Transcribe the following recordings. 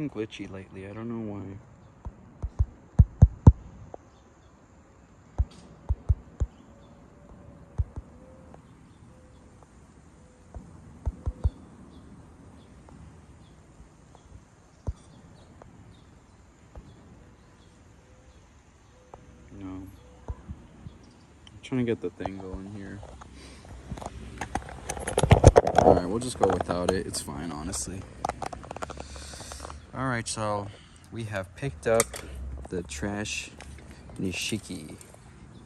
been glitchy lately. I don't know why. No. I'm trying to get the thing going here. Alright, we'll just go without it. It's fine, honestly. Alright, so we have picked up the trash Nishiki.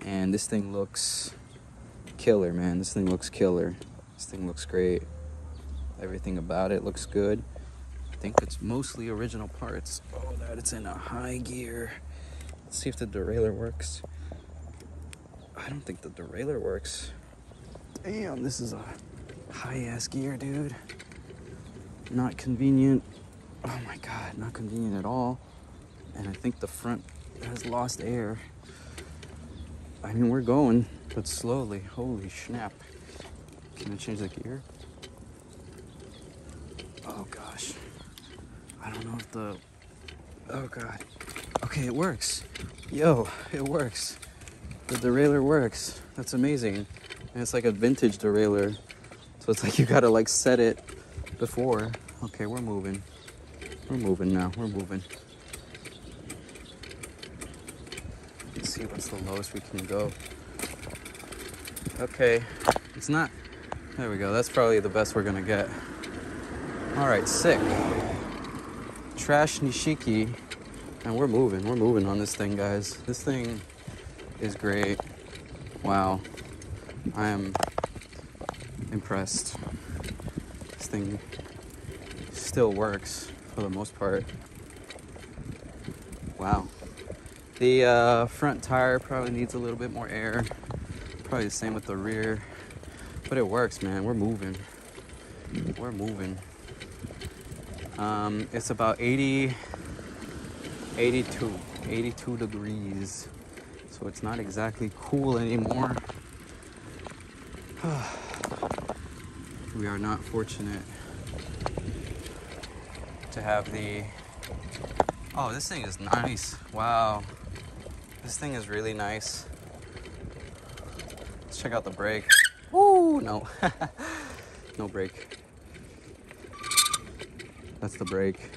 And this thing looks killer, man. This thing looks killer. This thing looks great. Everything about it looks good. I think it's mostly original parts. Oh, that it's in a high gear. Let's see if the derailleur works. I don't think the derailleur works. Damn, this is a high-ass gear, dude. Not convenient. Oh my God, not convenient at all. And I think the front has lost air. I mean, we're going, but slowly. Holy snap. Can I change the gear? Oh gosh. I don't know if the... Oh God. Okay, it works. Yo, it works. The derailleur works. That's amazing. And it's like a vintage derailleur. So it's like you gotta like set it before. Okay, we're moving. We're moving now. We're moving. Let's see what's the lowest we can go. Okay, it's not... There we go. That's probably the best we're gonna get. All right, sick. Trash Nishiki. And we're moving. We're moving on this thing, guys. This thing is great. Wow. I am impressed. This thing still works for the most part. Wow. The front tire probably needs a little bit more air. Probably the same with the rear. But it works, man. We're moving. We're moving. It's about 82 degrees. So it's not exactly cool anymore. We are not fortunate to have the... Oh, this thing is nice. Wow. This thing is really nice. Let's check out the brake. Ooh, no. No brake. That's the brake.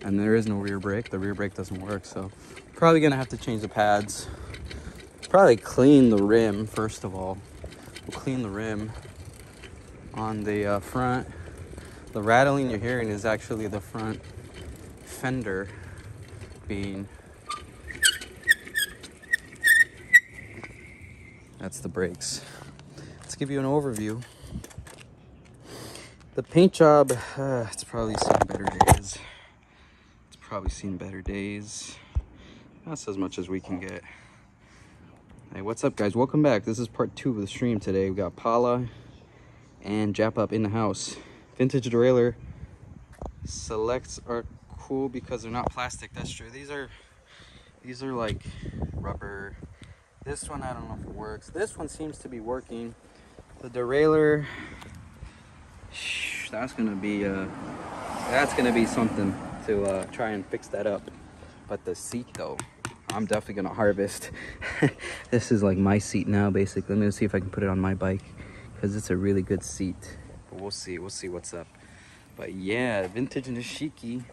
And there is no rear brake. The rear brake doesn't work, so probably gonna have to change the pads. Probably clean the rim, first of all. We'll clean the rim on the front. The rattling you're hearing is actually the front fender being... That's the brakes. Let's give you an overview. The paint job, it's probably seen better days. It's probably seen better days. That's as much as we can get. Hey, what's up, guys? Welcome back. This is part 2 of the stream today. We got Paula and Jap up in the house. Vintage derailleur selects are cool because they're not plastic. That's true. These are like rubber. This one, I don't know if it works. This one seems to be working. The derailleur, that's gonna be something to try and fix that up. But the seat though, I'm definitely gonna harvest. This is like my seat now, basically. I'm gonna see if I can put it on my bike because it's a really good seat. But we'll see what's up. But yeah, vintage Nishiki.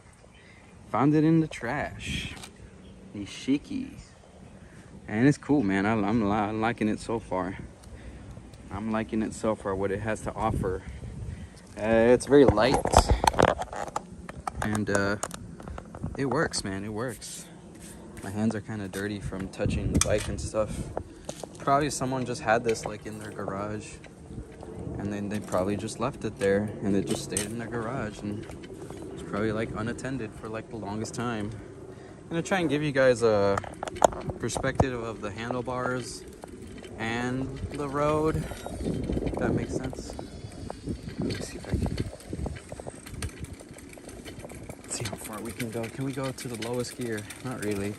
Found it in the trash. Nishiki. And it's cool, man. I'm liking it so far. I'm liking it so far, what it has to offer. It's very light. And it works, man. It works. My hands are kind of dirty from touching the bike and stuff. Probably someone just had this like in their garage. And then they probably just left it there. And it just stayed in their garage. And it's probably like unattended for like the longest time. I'm gonna try and give you guys a perspective of the handlebars and the road, if that makes sense. Let me see if I can see how far we can go. Can we go to the lowest gear? Not really.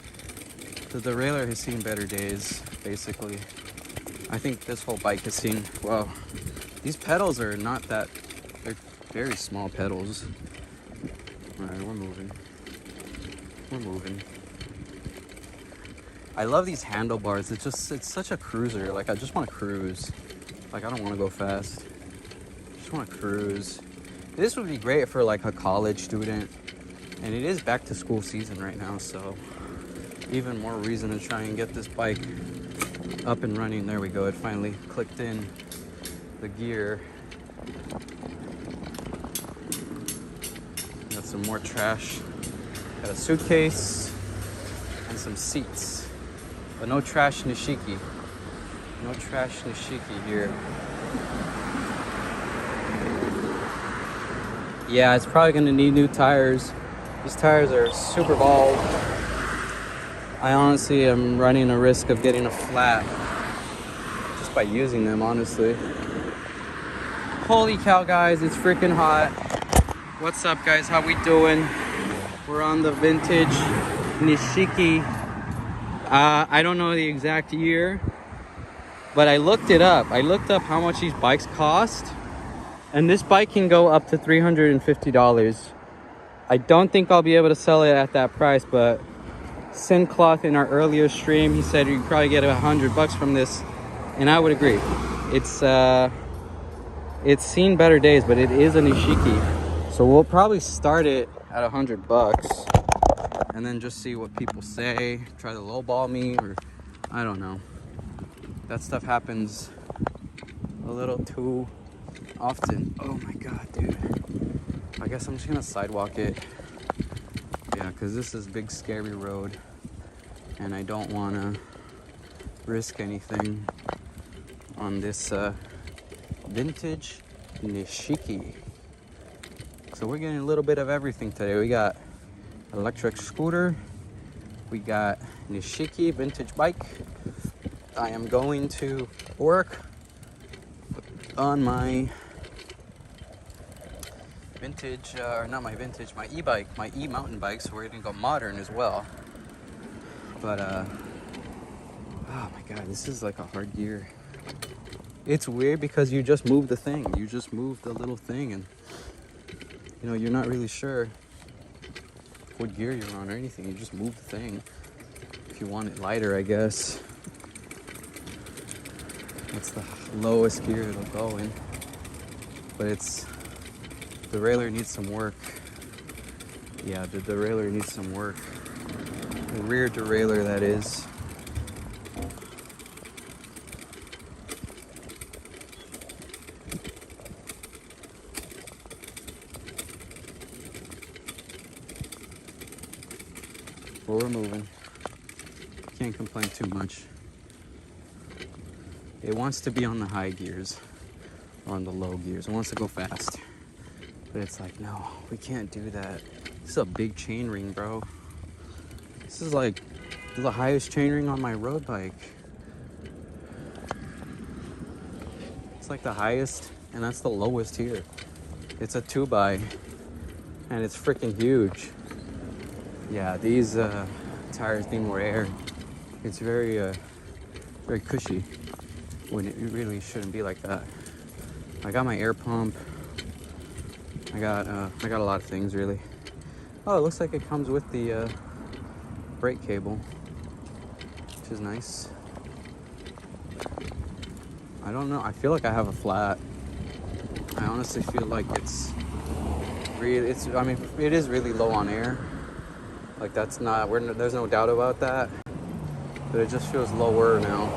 The derailleur has seen better days, basically. I think this whole bike has seen, wow, these pedals are not that, they're very small pedals. All right, we're moving. We're moving. I love these handlebars. It's such a cruiser. Like, I just want to cruise. Like, I don't want to go fast. I just want to cruise. This would be great for like a college student. And it is back to school season right now, so even more reason to try and get this bike up and running. There we go. It finally clicked in the gear. Got some more trash. Got a suitcase and some seats. But no trash Nishiki. No trash Nishiki here. Yeah, it's probably gonna need new tires. These tires are super bald. I honestly am running a risk of getting a flat just by using them, honestly. Holy cow, guys, it's freaking hot. What's up, guys? How we doing? We're on the vintage Nishiki. I don't know the exact year, but I looked it up. I looked up how much these bikes cost, and this bike can go up to $350. I don't think I'll be able to sell it at that price, but Sincloth in our earlier stream, he said you could probably get $100 from this, and I would agree. It's seen better days, but it is a Nishiki, so we'll probably start it at $100 and then just see what people say, try to lowball me, or I don't know. That stuff happens a little too often. Oh my god, dude. I guess I'm just gonna sidewalk it. Yeah, because this is big scary road and I don't want to risk anything on this vintage Nishiki. So we're getting a little bit of everything today. We got electric scooter, we got Nishiki vintage bike. I am going to work on my vintage, or not my vintage, my e-bike, my e-mountain bike, so we're gonna go modern as well. But oh my god, this is like a hard gear. It's weird because you just move the thing, you just move the little thing, and you know, you're not really sure what gear you're on or anything. You just move the thing. If you want it lighter, I guess that's the lowest gear it'll go in, but it's the derailleur needs some work. Yeah, the derailleur needs some work. The rear derailleur, that is. Well, we're moving. Can't complain too much. It wants to be on the high gears or on the low gears. It wants to go fast. But it's like, no, we can't do that. This is a big chain ring, bro. This is like the highest chain ring on my road bike. It's like the highest, and that's the lowest here. It's a 2x, and it's freaking huge. Yeah, these tires need more air. It's very cushy when it really shouldn't be like that. I got my air pump. I got a lot of things, really. Oh, it looks like it comes with the brake cable, which is nice. I don't know. I feel like I have a flat. I honestly feel like it's really. I mean, it is really low on air. Like that's not. There's no doubt about that. But it just feels lower now.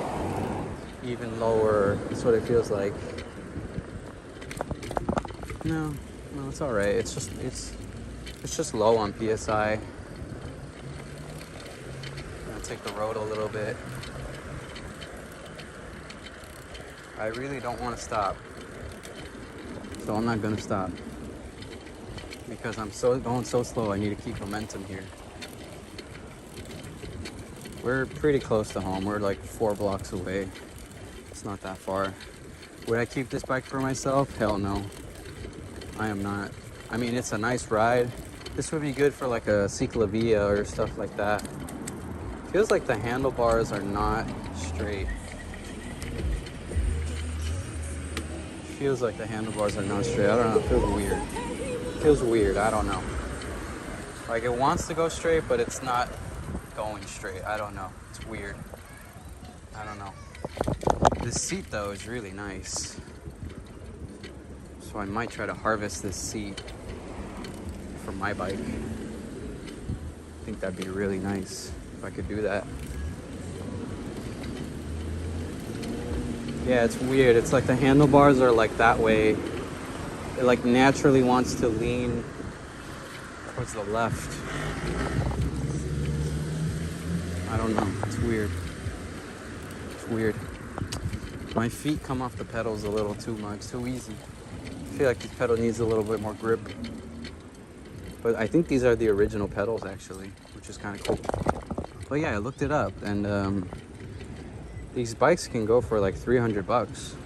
Even lower. That's what it feels like. No, it's all right. It's just low on PSI. I'm gonna take the road a little bit. I really don't want to stop, so I'm not gonna stop because I'm going so slow. I need to keep momentum here. We're pretty close to home. We're like 4 blocks away. It's not that far. Would I keep this bike for myself? Hell no. I am not. I mean, it's a nice ride. This would be good for like a ciclavia or stuff like that. Feels like the handlebars are not straight. Feels like the handlebars are not straight. I don't know. It feels weird. Feels weird. I don't know. Like it wants to go straight, but it's not going straight. I don't know. It's weird. I don't know. This seat though is really nice. So I might try to harvest this seat for my bike. I think that'd be really nice if I could do that. Yeah, it's weird. It's like the handlebars are like that way. It like naturally wants to lean towards the left. I don't know. It's weird. It's weird. My feet come off the pedals a little too much, too easy. I feel like this pedal needs a little bit more grip. But I think these are the original pedals actually, which is kind of cool. But yeah, I looked it up and these bikes can go for like 300 bucks.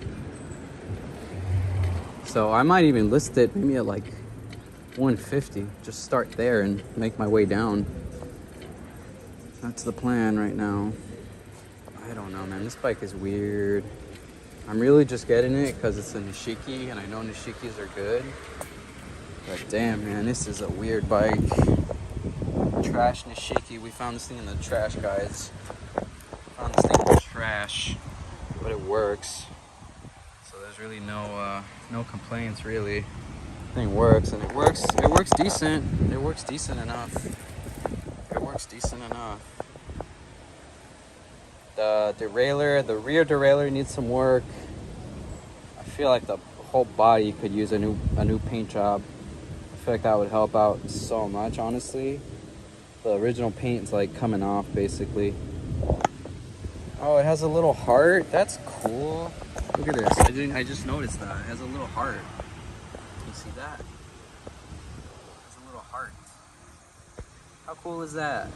So I might even list it maybe at like 150. Just start there and make my way down. That's the plan right now. I don't know, man. This bike is weird. I'm really just getting it because it's a Nishiki and I know Nishikis are good. But damn, man, this is a weird bike. Trash Nishiki. We found this thing in the trash, guys. Found this thing in the trash, but it works. So there's really no complaints, really. The thing works, and it works decent. It works decent enough. It works decent enough. The derailleur, the rear derailleur needs some work. I feel like the whole body could use a new paint job. I feel like that would help out so much, honestly. The original paint's like coming off, basically. Oh, it has a little heart. That's cool. Look at this. I just noticed that. It has a little heart. Can you see that? It has a little heart. How cool is that?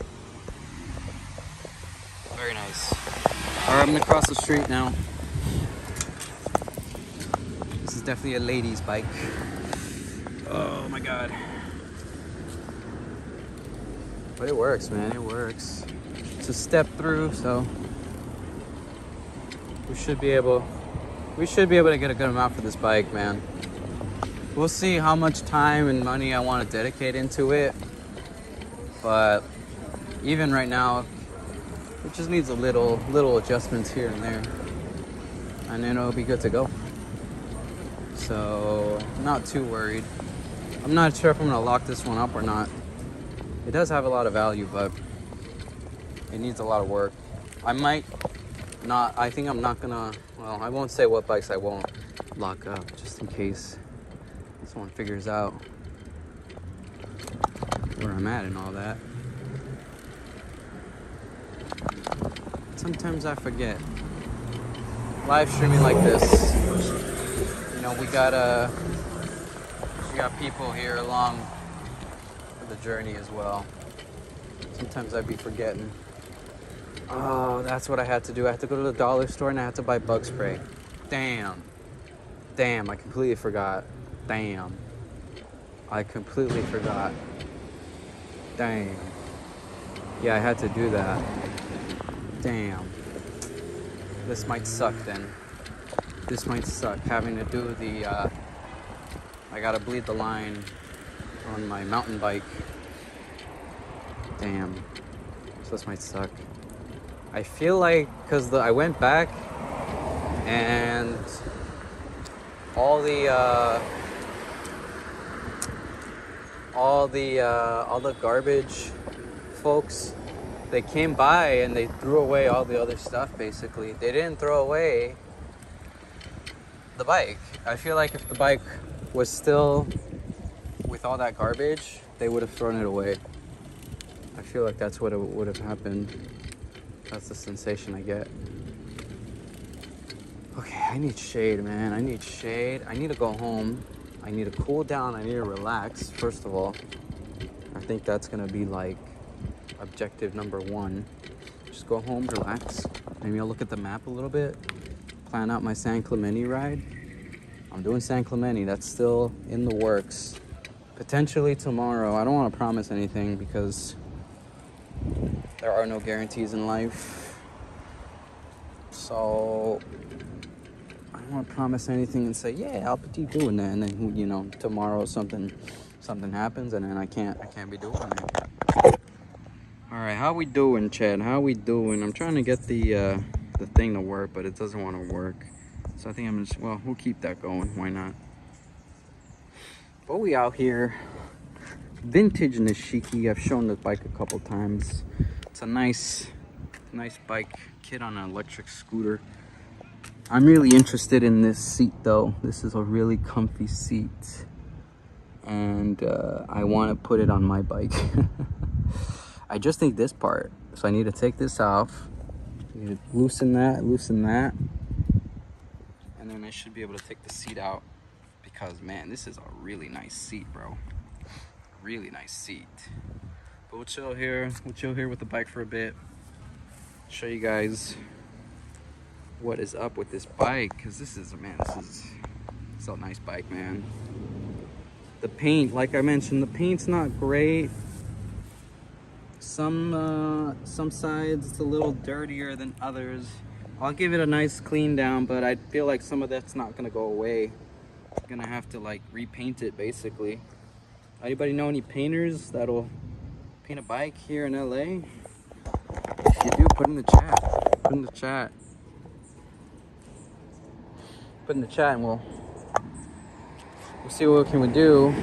Very nice. Alright, I'm gonna cross the street now. This is definitely a lady's bike. Oh my god. But it works, man. It works. It's a step through, so we should be able to get a good amount for this bike, man. We'll see how much time and money I want to dedicate into it. But even right now, it just needs a little adjustments here and there, and then it'll be good to go. So I'm not too worried. I'm not sure if I'm gonna lock this one up or not. It does have a lot of value, but it needs a lot of work. I might not. I think I'm not gonna. Well, I won't say what bikes I won't lock up, just in case someone figures out where I'm at and all that. Sometimes I forget. Live streaming like this, you know, we got people here along the journey as well. Sometimes I'd be forgetting. Oh, that's what I had to do. I had to go to the dollar store and I had to buy bug spray. Damn, I completely forgot. Damn, I completely forgot. Dang. Yeah, I had to do that. Damn. This might suck then. This might suck, having to do the, I gotta bleed the line on my mountain bike. Damn. So this might suck. I feel like, cause I went back and all the garbage folks, they came by and they threw away all the other stuff, basically. They didn't throw away the bike. I feel like if the bike was still with all that garbage, they would have thrown it away. I feel like that's what it would have happened. That's the sensation I get. Okay, I need shade, man. I need shade. I need to go home. I need to cool down. I need to relax, first of all. I think that's gonna be like objective number one. Just go home, relax. Maybe I'll look at the map a little bit, plan out my San Clemente ride. I'm doing San Clemente, that's still in the works. Potentially tomorrow. I don't want to promise anything because there are no guarantees in life. So I don't want to promise anything and say, yeah, I'll be doing that, and then, you know, tomorrow something something happens and then I can't be doing it. All right, how we doing, Chad? How we doing? I'm trying to get the thing to work, but it doesn't want to work. So I think I'm just, well, we'll keep that going. Why not? But we out here. Vintage Nishiki. I've shown this bike a couple times. It's a nice bike. Kid on an electric scooter. I'm really interested in this seat though. This is a really comfy seat. And I want to put it on my bike. I just need this part. So I need to take this off. I need to loosen that. And then I should be able to take the seat out. Because man, this is a really nice seat, bro. Really nice seat. But we'll chill here with the bike for a bit. Show you guys what is up with this bike, because this is a nice bike, man. The paint, like I mentioned, the paint's not great. Some sides it's a little dirtier than others. I'll give it a nice clean down, but I feel like some of that's not gonna go away. I'm gonna have to like repaint it basically. Anybody know any painters that'll paint a bike here in LA? If you do, put in the chat. Put in the chat. Put in the chat and we'll see what can we do.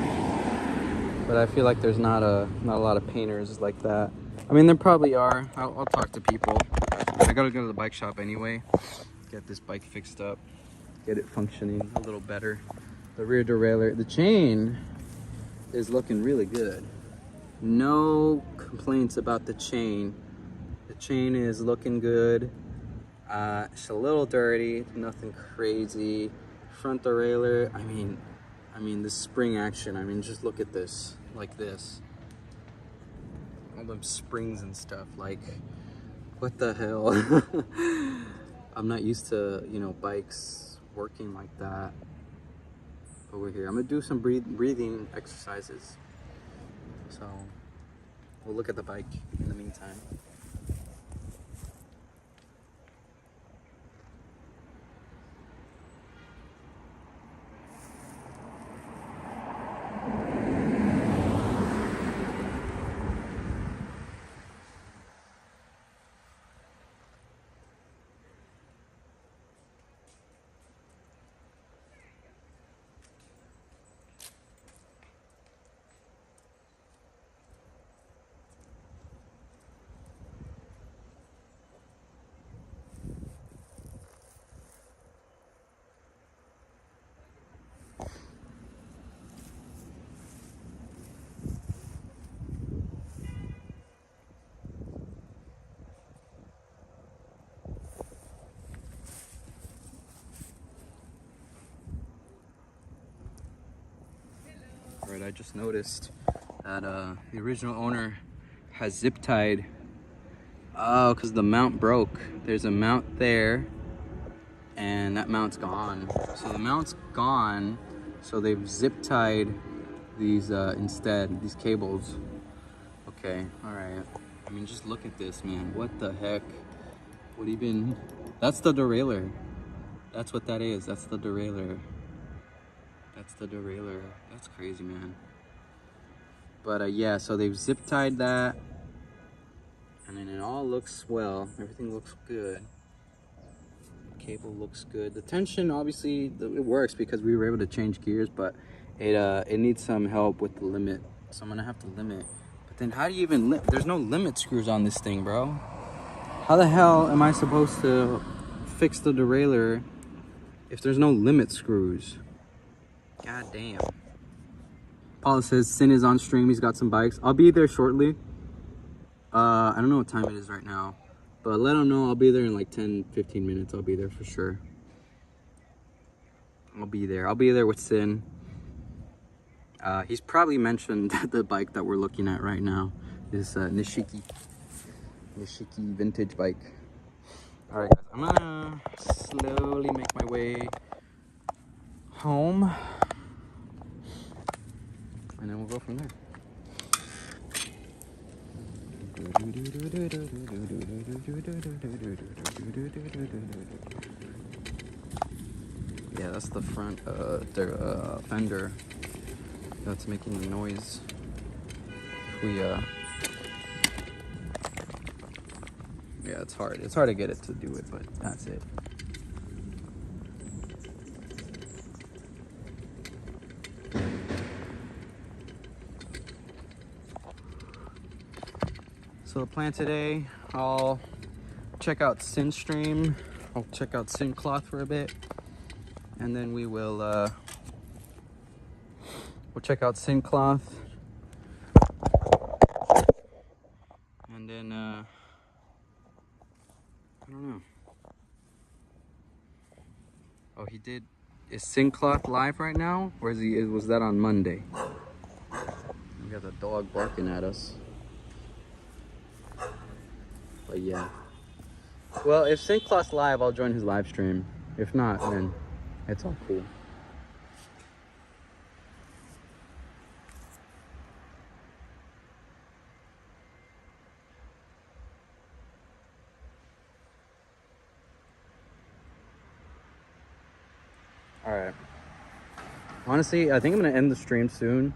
But I feel like there's not a lot of painters like that. I mean, there probably are. I'll talk to people. I gotta go to the bike shop anyway. Get this bike fixed up. Get it functioning a little better. The rear derailleur, the chain is looking really good. No complaints about the chain. The chain is looking good. It's a little dirty, nothing crazy. Front derailleur, I mean the spring action, I mean just look at this, like this. All them springs and stuff, like what the hell? I'm not used to, you know, bikes working like that. Over here, I'm gonna do some breathing exercises. So we'll look at the bike in the meantime. Right, I just noticed that the original owner has zip tied. Oh, because the mount broke. There's a mount there, and that mount's gone. So the mount's gone, so they've zip tied these instead, these cables. Okay, all right. I mean, just look at this, man. What the heck? What even? That's the derailleur. That's what that is. That's the derailleur. That's the derailleur. That's crazy, man. But yeah, so they've zip tied that, and then it all looks well. Everything looks good. The cable looks good. The tension, obviously, it works because we were able to change gears, but it needs some help with the limit. So I'm gonna have to limit. But then how do you even limit? There's no limit screws on this thing, bro. How the hell am I supposed to fix the derailleur if there's no limit screws? God damn. Paula says Sin is on stream. He's got some bikes. I'll be there shortly. I don't know what time it is right now, but let him know I'll be there in like 10-15 minutes. I'll be there for sure. I'll be there with Sin. He's probably mentioned the bike that we're looking at right now is Nishiki vintage bike. All right, guys, I'm gonna slowly make my way home, and then we'll go from there. Yeah, that's the front fender. That's making a noise. We yeah, it's hard. It's hard to get it to do it, but that's it. So the plan today, I'll check out Synstream. I'll check out Syncloth for a bit, and then we will we'll check out Syncloth, and then I don't know. Oh, he did. Is Syncloth live right now, or is he? Was that on Monday? We got the dog barking at us. But yeah. Well, if Syncloth's live, I'll join his live stream. If not, then it's all cool. Alright. Honestly, I think I'm gonna end the stream soon.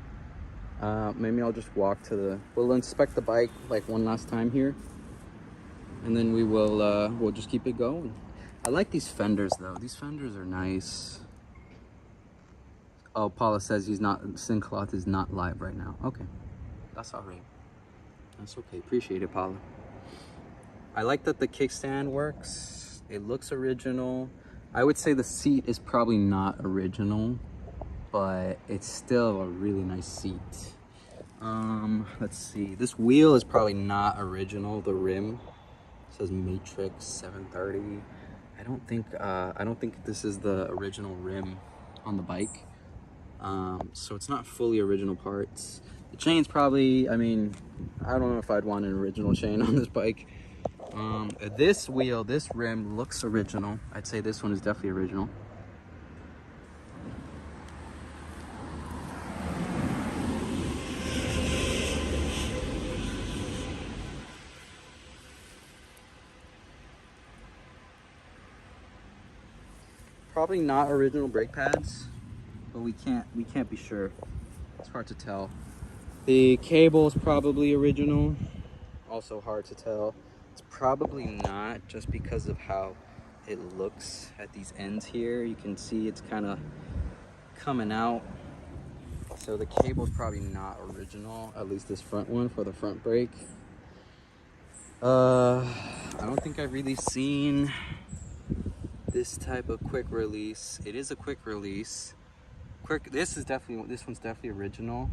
Maybe I'll just walk to the... We'll inspect the bike like one last time here. And then we will, we'll just keep it going. I like these fenders though. These fenders are nice. Oh, Paula says he's not, Syncloth is not live right now. Okay, that's all right. That's okay, appreciate it, Paula. I like that the kickstand works. It looks original. I would say the seat is probably not original, but it's still a really nice seat. Let's see. This wheel is probably not original. The rim says Matrix 730. I don't think this is the original rim on the bike. So it's not fully original parts. The chain's probably, I mean, I don't know if I'd want an original chain on this bike. This wheel, this rim looks original. I'd say this one is definitely original. Probably not original brake pads, but we can't be sure. It's hard to tell. The cable is probably original, also hard to tell. It's probably not, just because of how it looks at these ends here. You can see it's kind of coming out. So the cable's probably not original, at least this front one for the front brake. I don't think I've really seen this type of quick release. It is a quick release. This one's definitely original.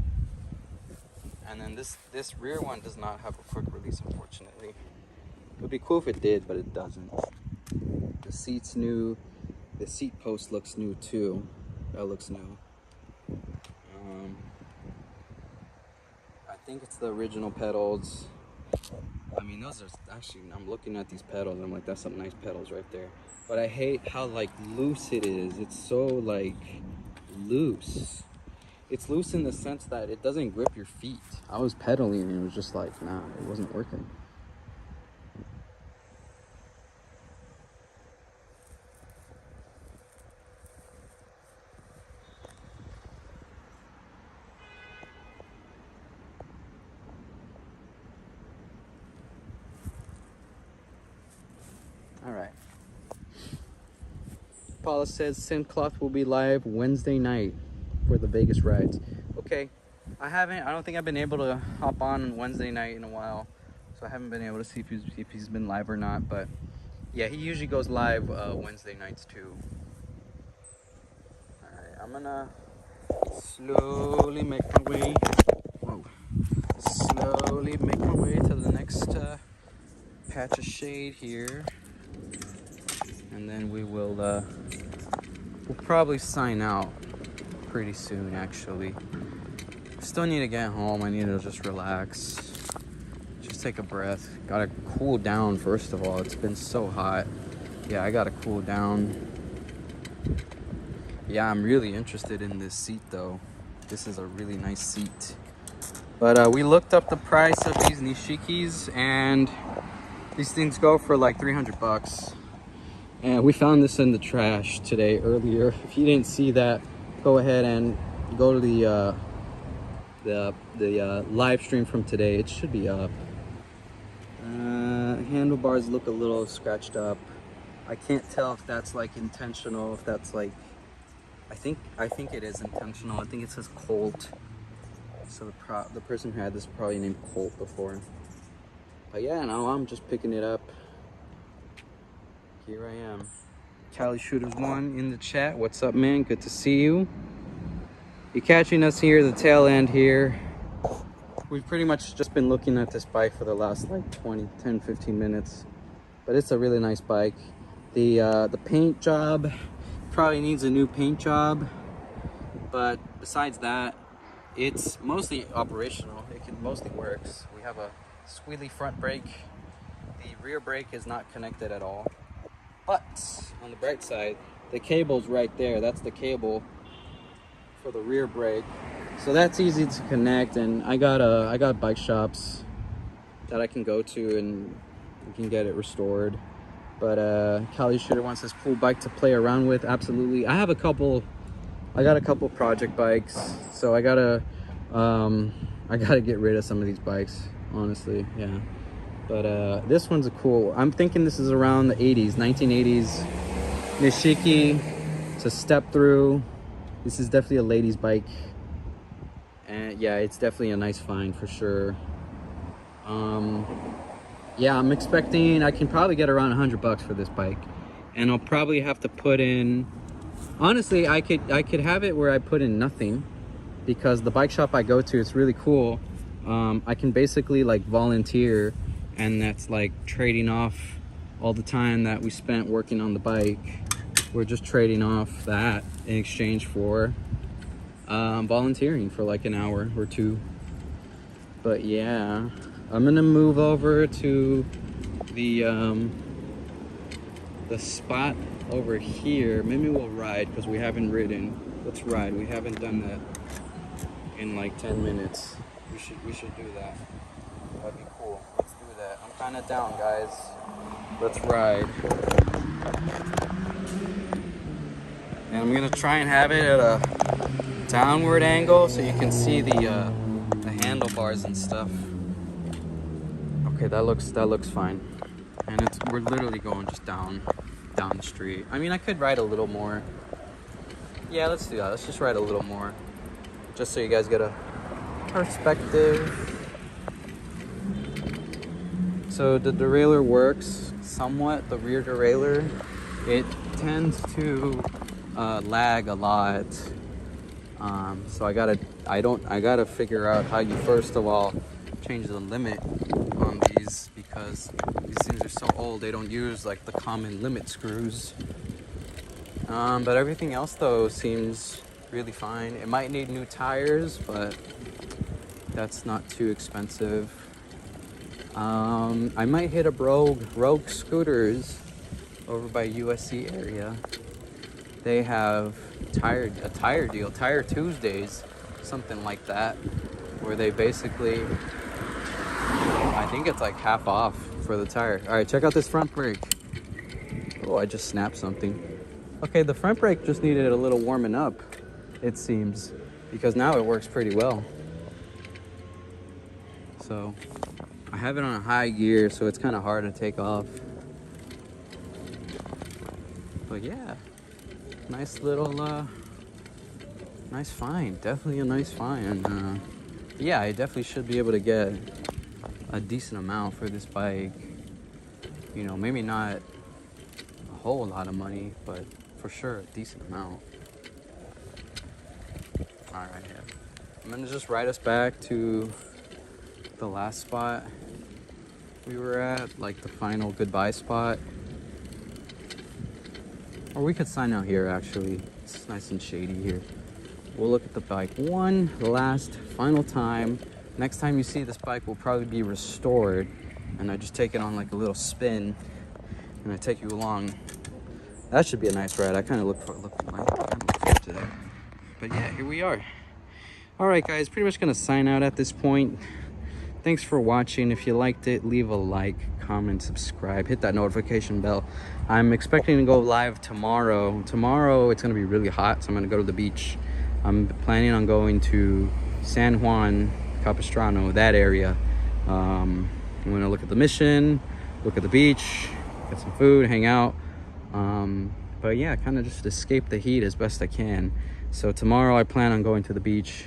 And then this rear one does not have a quick release, unfortunately. It would be cool if it did, but it doesn't. The seat's new. The seat post looks new too. That looks new. I think it's the original pedals. I mean, those are actually, I'm looking at these pedals and I'm like, that's some nice pedals right there. But I hate how like loose it is. It's so like loose. It's loose in the sense that it doesn't grip your feet. I was pedaling and it was just like, nah, it wasn't working. All right. Paula says Syncloth will be live Wednesday night for the Vegas rides. Okay, I don't think I've been able to hop on Wednesday night in a while, so I haven't been able to see if he's been live or not. But yeah, he usually goes live Wednesday nights too. All right, I'm gonna slowly make my way. Whoa! Slowly make my way to the next patch of shade here, and then we'll probably sign out pretty soon. Actually, still need to get home. I need to just relax, just take a breath. Gotta cool down first of all. It's been so hot. Yeah, I gotta cool down. Yeah, I'm really interested in this seat though. This is a really nice seat. But we looked up the price of these Nishikis, and these things go for like 300 bucks. And we found this in the trash today earlier. If you didn't see that, go ahead and go to the the live stream from today. It should be up. Handlebars look a little scratched up. I can't tell if that's like intentional, if that's like, I think it is intentional. I think it says Colt. So the person who had this probably named Colt before. But yeah, now I'm just picking it up. Here I am. Cali Shooters 1 in the chat. What's up, man? Good to see you. You're catching us here, the tail end here. We've pretty much just been looking at this bike for the last like 10, 15 minutes. But it's a really nice bike. The paint job probably needs a new paint job. But besides that, it's mostly operational. It mostly works. We have a squealy front brake. The rear brake is not connected at all. But on the bright side, the cable's right there. That's the cable for the rear brake. So that's easy to connect, and I got bike shops that I can go to and we can get it restored. But Cali Shooter wants this cool bike to play around with. Absolutely. I got a couple project bikes, so I gotta get rid of some of these bikes, honestly. Yeah. But this one's a cool, I'm thinking this is around the 80s, 1980s Nishiki. It's a step through. This is definitely a lady's bike. And yeah, it's definitely a nice find for sure. Yeah, I'm expecting, I can probably get around $100 for this bike. And I'll probably have to put in, honestly, I could have it where I put in nothing, because the bike shop I go to, it's really cool. I can basically like volunteer, and that's like trading off all the time that we spent working on the bike. We're just trading off that in exchange for volunteering for like an hour or two. But yeah, I'm gonna move over to the spot over here. Maybe we'll ride, because we haven't ridden. Let's ride. We haven't done that in like 10 minutes. We should do that. That'd be cool. Let's do that. I'm kind of down, guys. Let's ride. And I'm gonna try and have it at a downward angle so you can see the handlebars and stuff. Okay, that looks fine. And we're literally going just down the street. I mean, I could ride a little more. Yeah, let's do that. Let's just ride a little more, just so you guys get a perspective. So the derailleur works somewhat. The rear derailleur, it tends to lag a lot. So I gotta figure out how you first of all change the limit on these, because these things are so old. They don't use like the common limit screws. But everything else though seems really fine. It might need new tires, but that's not too expensive. I might hit a Rogue Scooters over by USC area. They have a tire deal, Tire Tuesdays, something like that, where they basically, I think it's like half off for the tire. All right, check out this front brake. Oh, I just snapped something. Okay, the front brake just needed a little warming up, it seems, because now it works pretty well. So I have it on a high gear, so it's kind of hard to take off. But yeah, nice little, nice find. Definitely a nice find. Yeah, I definitely should be able to get a decent amount for this bike. You know, maybe not a whole lot of money, but for sure a decent amount. All right, yeah. I'm gonna just ride us back to the last spot we were at, like the final goodbye spot. Or we could sign out here, actually. It's nice and shady here. We'll look at the bike one last final time. Next time you see this bike will probably be restored, and I just take it on like a little spin and I take you along. That should be a nice ride. I kind of look forward to that. But yeah, here we are. All right, guys, pretty much gonna sign out at this point. Thanks for watching. If you liked it, leave a like, comment, subscribe, hit that notification bell. I'm expecting to go live tomorrow. Tomorrow it's gonna be really hot, so I'm gonna go to the beach. I'm planning on going to San Juan Capistrano, that area. I'm gonna look at the mission, look at the beach, get some food, hang out. But yeah, kind of just escape the heat as best I can. So tomorrow I plan on going to the beach,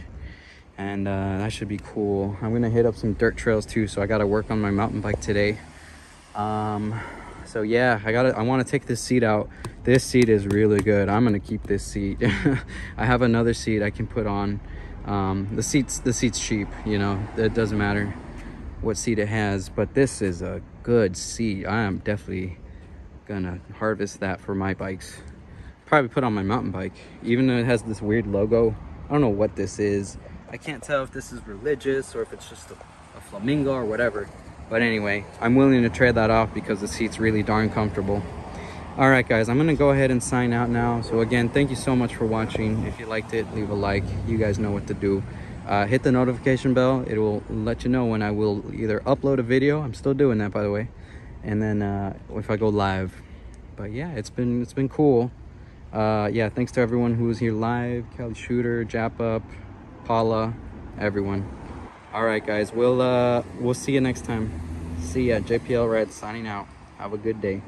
and that should be cool. I'm gonna hit up some dirt trails too, so I gotta work on my mountain bike today. So yeah, I want to take this seat out. This seat is really good. I'm gonna keep this seat. I have another seat I can put on. The seat's cheap, you know, it doesn't matter what seat it has, but this is a good seat. I am definitely gonna harvest that for my bikes. Probably put on my mountain bike, even though it has this weird logo. I don't know what this is. I can't tell if this is religious or if it's just a flamingo or whatever. But anyway, I'm willing to trade that off because the seat's really darn comfortable. All right, guys, I'm gonna go ahead and sign out now. So again, thank you so much for watching. If you liked it, leave a like. You guys know what to do. Hit the notification bell. It will let you know when I will either upload a video. I'm still doing that, by the way. And then if I go live. But yeah, it's been cool. Yeah, thanks to everyone who was here live. Kelly Shooter, Jap Up, Paula, everyone. All right, guys, we'll see you next time. See ya. JPL Red signing out. Have a good day.